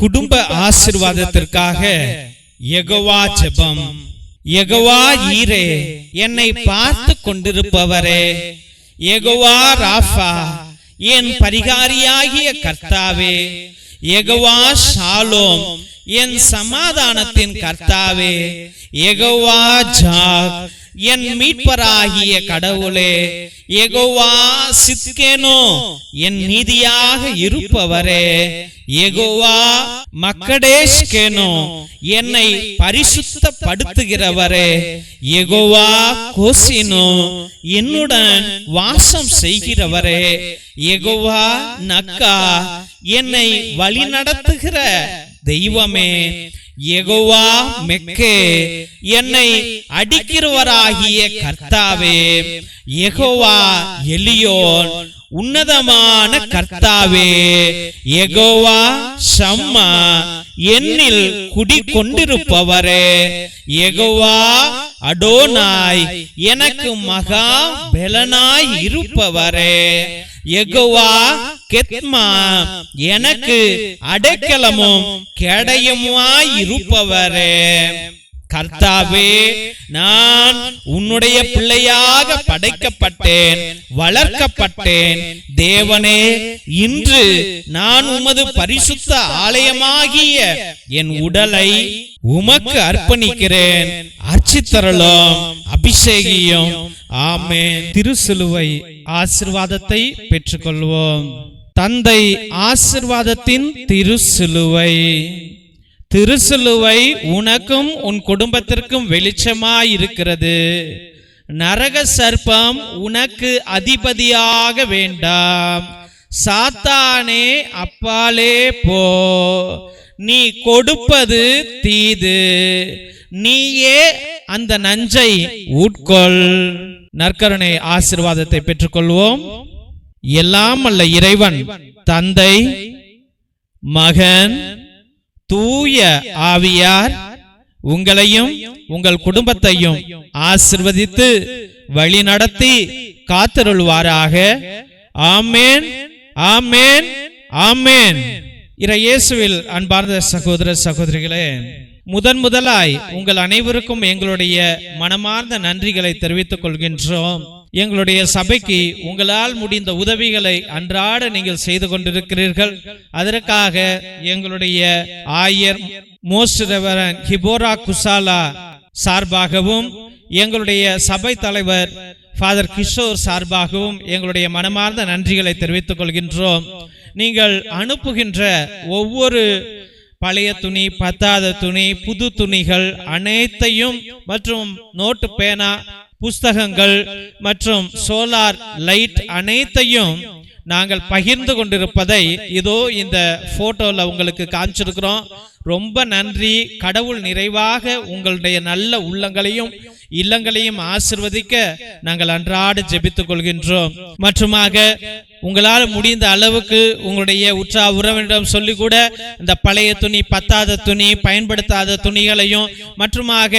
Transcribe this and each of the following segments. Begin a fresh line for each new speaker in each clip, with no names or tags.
குடும்ப ஆசீர்வாதத்திற்காக யெகோவா ஜெபம். யெகோவா ஈரே, என்னை பார்த்து கொண்டிருப்பவரே, யெகோவா ராஃபா, என் பரிகாரியாகிய கர்த்தாவே, யெகோவா ஷாலோம், என் சமாதானத்தின் கர்த்தாவே, யெகோவா ஜாக், என் மீட்பராகிய கடவுளே, யெகோவா சித்கேனோ, என் நீதியாக இருப்பவரே, யெகோவா மக்கடேஷ்கேனோ, என்னை பரிசுத்தப்படுத்துகிறவரே, யெகோவா கோசினோ, என்னுடன் வாசம் செய்கிறவரே, யெகோவா நக்கா, என்னை வழிநடத்துகிற தெய்வமே, யெகோவா மெக்கே, என்னை அடிக்கிறவராகிய கர்த்தாவே, யெகோவா எலியோன், உன்னதமான கர்த்தாவே, யெகோவா ஷம்மா, என்னில் குடிகொண்டிருப்பவரே, யெகோவா அடோனாய், எனக்கு மகா பெலனாய் இருப்பவரே, யெகோவா கெத்மா, எனக்கு அடைக்கலமும் கேடயமாய் இருப்பவரே, கர்த்தாவே, நான் உன்னுடைய பிள்ளையாக படைக்கப்பட்டேன், வளர்க்கப்பட்டேன். தேவனே, இன்று நான் உமது பரிசுத்த ஆலயமாகிய என் உடலை உமக்கு அர்ப்பணிக்கிறேன். அர்ச்சித்தருளும், அபிஷேகியும். ஆமென். திருசிலுவை ஆசீர்வாதத்தை பெற்றுக்கொள்வோம். தந்தை ஆசீர்வாதத்தின் திருசிலுவை. திருசிலுவை உனக்கும் உன் குடும்பத்திற்கும் வெளிச்சமாயிருக்கிறது. நரக சர்ப்பம் உனக்கு அதிபதியாக வேண்டாம். சாத்தானே, அப்பாலே போ. நீ கொடுப்பது தீது, நீயே அந்த நஞ்சை உட்கொள். நற்கருணை ஆசீர்வாதத்தை பெற்றுக்கொள்வோம். எல்லாம் அல்ல இறைவன், தந்தை, மகன், தூய ஆவியார் உங்களையும் உங்கள் குடும்பத்தையும் ஆசீர்வதித்து வழி நடத்தி காத்தருள்வாராக. ஆமென், ஆமென், ஆமென். இயேசுவில் அன்பார்ந்த சகோதர சகோதரிகளே, முதலாய் உங்கள் அனைவருக்கும் எங்களுடைய மனமார்ந்த நன்றிகளை தெரிவித்துக் கொள்கின்றோம். எங்களுடைய சபைக்கு உங்களால் முடிந்த உதவிகளை அன்றாட நீங்கள் செய்து கொண்டிருக்கிறீர்கள். அதற்காக எங்களுடைய ஆயர் மோஸ்ட் ரெவரண்ட் ஹிபோரா குசாலா சார்பாகவும் எங்களுடைய சபை தலைவர் ஃபாதர் கிஷோர் சார்பாகவும் எங்களுடைய மனமார்ந்த நன்றிகளை தெரிவித்துக் கொள்கின்றோம். நீங்கள் அனுப்புகின்ற ஒவ்வொரு பழைய துணி, பத்தாத துணி, புது துணிகள் அனைத்தையும் மற்றும் நோட்டு, பேனா, புஸ்தகங்கள் மற்றும் சோலார் லைட் அனைத்தையும் நாங்கள் பகிர்ந்து கொண்டிருப்பதை இதோ இந்த போட்டோல உங்களுக்கு காமிச்சிருக்கிறோம். ரொம்ப நன்றி. கடவுள் நிறைவாக உங்களுடைய நல்ல உள்ளங்களையும் இல்லங்களையும் ஆசீர்வதிக்க நாங்கள் அன்றாட ஜெபித்துக் கொள்கின்றோம். மற்றுமாக உங்களால் முடிந்த அளவுக்கு உங்களுடைய உற்றா உறவினரிடம் சொல்லி கூட இந்த பழைய துணி, பத்தாத துணி, பயன்படுத்தாத துணிகளையும் மற்றுமாக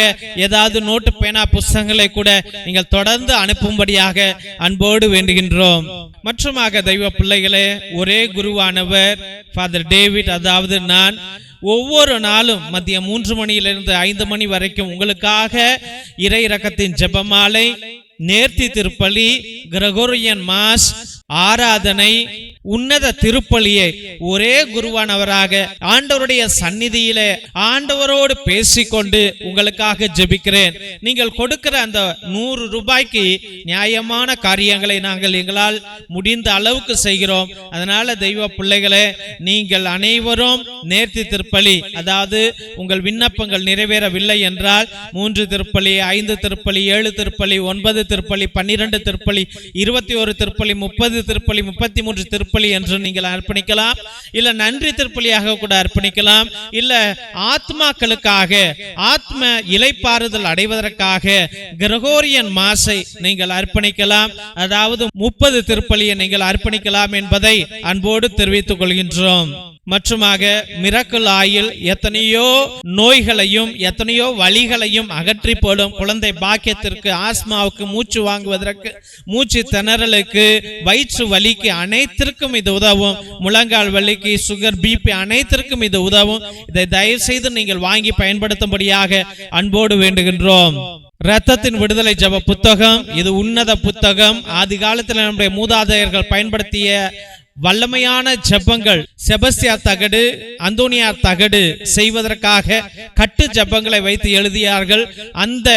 ஏதாவது நோட்டு, பேனா, புஸ்தகங்களை கூட நீங்கள் தொடர்ந்து அனுப்பும்படியாக அன்போடு வேண்டுகின்றோம். மற்றுமாக தெய்வ பிள்ளைகளே, ஒரே குருவானவர் ஃபாதர் டேவிட், அதாவது நான் ஒவ்வொரு நாளும் மதியம் 3 மணியிலிருந்து 5 மணி வரைக்கும் உங்களுக்காக இறை இரக்கத்தின் ஜெபமாலை, நேர்த்தி திருப்பலி, கிரகோரியன் மாஸ், ஆராதனை, உன்னத திருப்பலியை ஒரே குருவானவராக ஆண்டவருடைய சந்நிதியிலே ஆண்டவரோடு பேசிக்கொண்டு உங்களுக்காக ஜெபிக்கிறேன். நீங்கள் கொடுக்கிற அந்த 100 ரூபாய்க்கு நியாயமான காரியங்களை நாங்கள் எங்களால் முடிந்த அளவுக்கு செய்கிறோம். அதனால தெய்வ பிள்ளைகளே, நீங்கள் அனைவரும் நேர்த்தி திருப்பலி, அதாவது உங்கள் விண்ணப்பங்கள் நிறைவேறவில்லை என்றால் 3 திருப்பலி, 5 திருப்பலி, 7 திருப்பலி, 9 திருப்பலி, 12 திருப்பலி, 21 திருப்பலி, 30 திருப்பலி, 33 திருப்பலி என்று நீங்கள் அர்ப்பணிக்கலாம். இல்ல நன்றி திருப்பலியாக கூட அர்ப்பணிக்கலாம். இல்ல ஆத்மாக்களுக்காக, ஆத்ம இளைப்பாறுதல் அடைவதற்காக கிரகோரியன் மாசை நீங்கள் அர்ப்பணிக்கலாம். அதாவது 30 திருப்பலியை நீங்கள் அர்ப்பணிக்கலாம் என்பதை அன்போடு தெரிவித்துக் கொள்கின்றோம். மற்றுமாக மிரக்கல் ஆயில் எத்தனையோ நோய்களையும் எத்தனையோ வலிகளையும் அகற்றி போடும் குழந்தை பாக்கியத்திற்கு, ஆஸ்மாவுக்கு, மூச்சு வாங்குவதற்கு, மூச்சு திணறலுக்கு, வயிற்று வலிக்கு அனைத்திற்கும் இது உதவும். முழங்கால் வலிக்கு, சுகர், பிபி அனைத்திற்கும் இது உதவும். இதை தயவு செய்து நீங்கள் வாங்கி பயன்படுத்தும்படியாக அன்போடு வேண்டுகின்றோம். இரத்தத்தின் விடுதலை ஜெப புத்தகம் இது உன்னத புத்தகம். ஆதி காலத்தில் நம்முடைய மூதாதையர்கள் பயன்படுத்திய வல்லமையான ஜெபங்கள், செபஸ்தியார் தகடு, அந்தோனியார் தகடு செய்வதற்காக கட்டு ஜெபங்களை வைத்து எழுதியார்கள். அந்த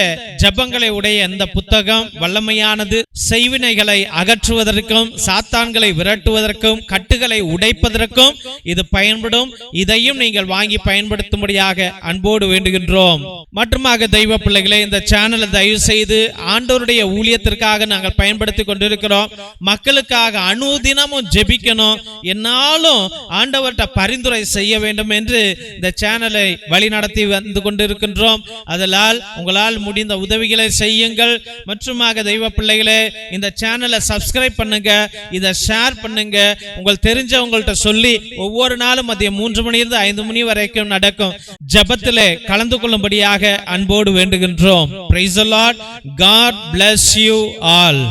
ஜெபங்களை உடைய இந்த புத்தகம் வல்லமையானது. செய்வினைகளை அகற்றுவதற்கும், சாத்தான்களை விரட்டுவதற்கும், கட்டுகளை உடைப்பதற்கும் இது பயன்படும். இதையும் நீங்கள் வாங்கி பயன்படுத்தும்படியாக அன்போடு வேண்டுகின்றோம். மற்றுமாக தெய்வ பிள்ளைகளே, இந்த சேனலை தயவு செய்து ஆண்டவருடைய ஊழியத்திற்காக நாங்கள் பயன்படுத்தி கொண்டிருக்கிறோம். மக்களுக்காக அனுதினமும் ஜெபிக்க என்னாலும் ஆண்டவர்கிட்ட பரிந்துரை செய்ய வேண்டும் என்று இந்த சேனலை வழி நடத்தி வந்து கொண்டிருக்கின்றோம். அதனால் உங்களால் முடிந்த உதவிகளை செய்யுங்கள். மற்றுமாக தெய்வ பிள்ளைகளே, இந்த சேனலை சப்ஸ்கிரைப் பண்ணுங்க, இதை ஷேர் பண்ணுங்க. உங்கள் தெரிஞ்சவங்கள்ட்ட சொல்லி ஒவ்வொரு நாளும் மதியம் 3 மணியிலிருந்து 5 மணி வரைக்கும் நடக்கும் ஜெபத்திலே கலந்து கொள்ளும்படியாக அன்போடு வேண்டுகின்றோம். Praise the Lord. God bless you all.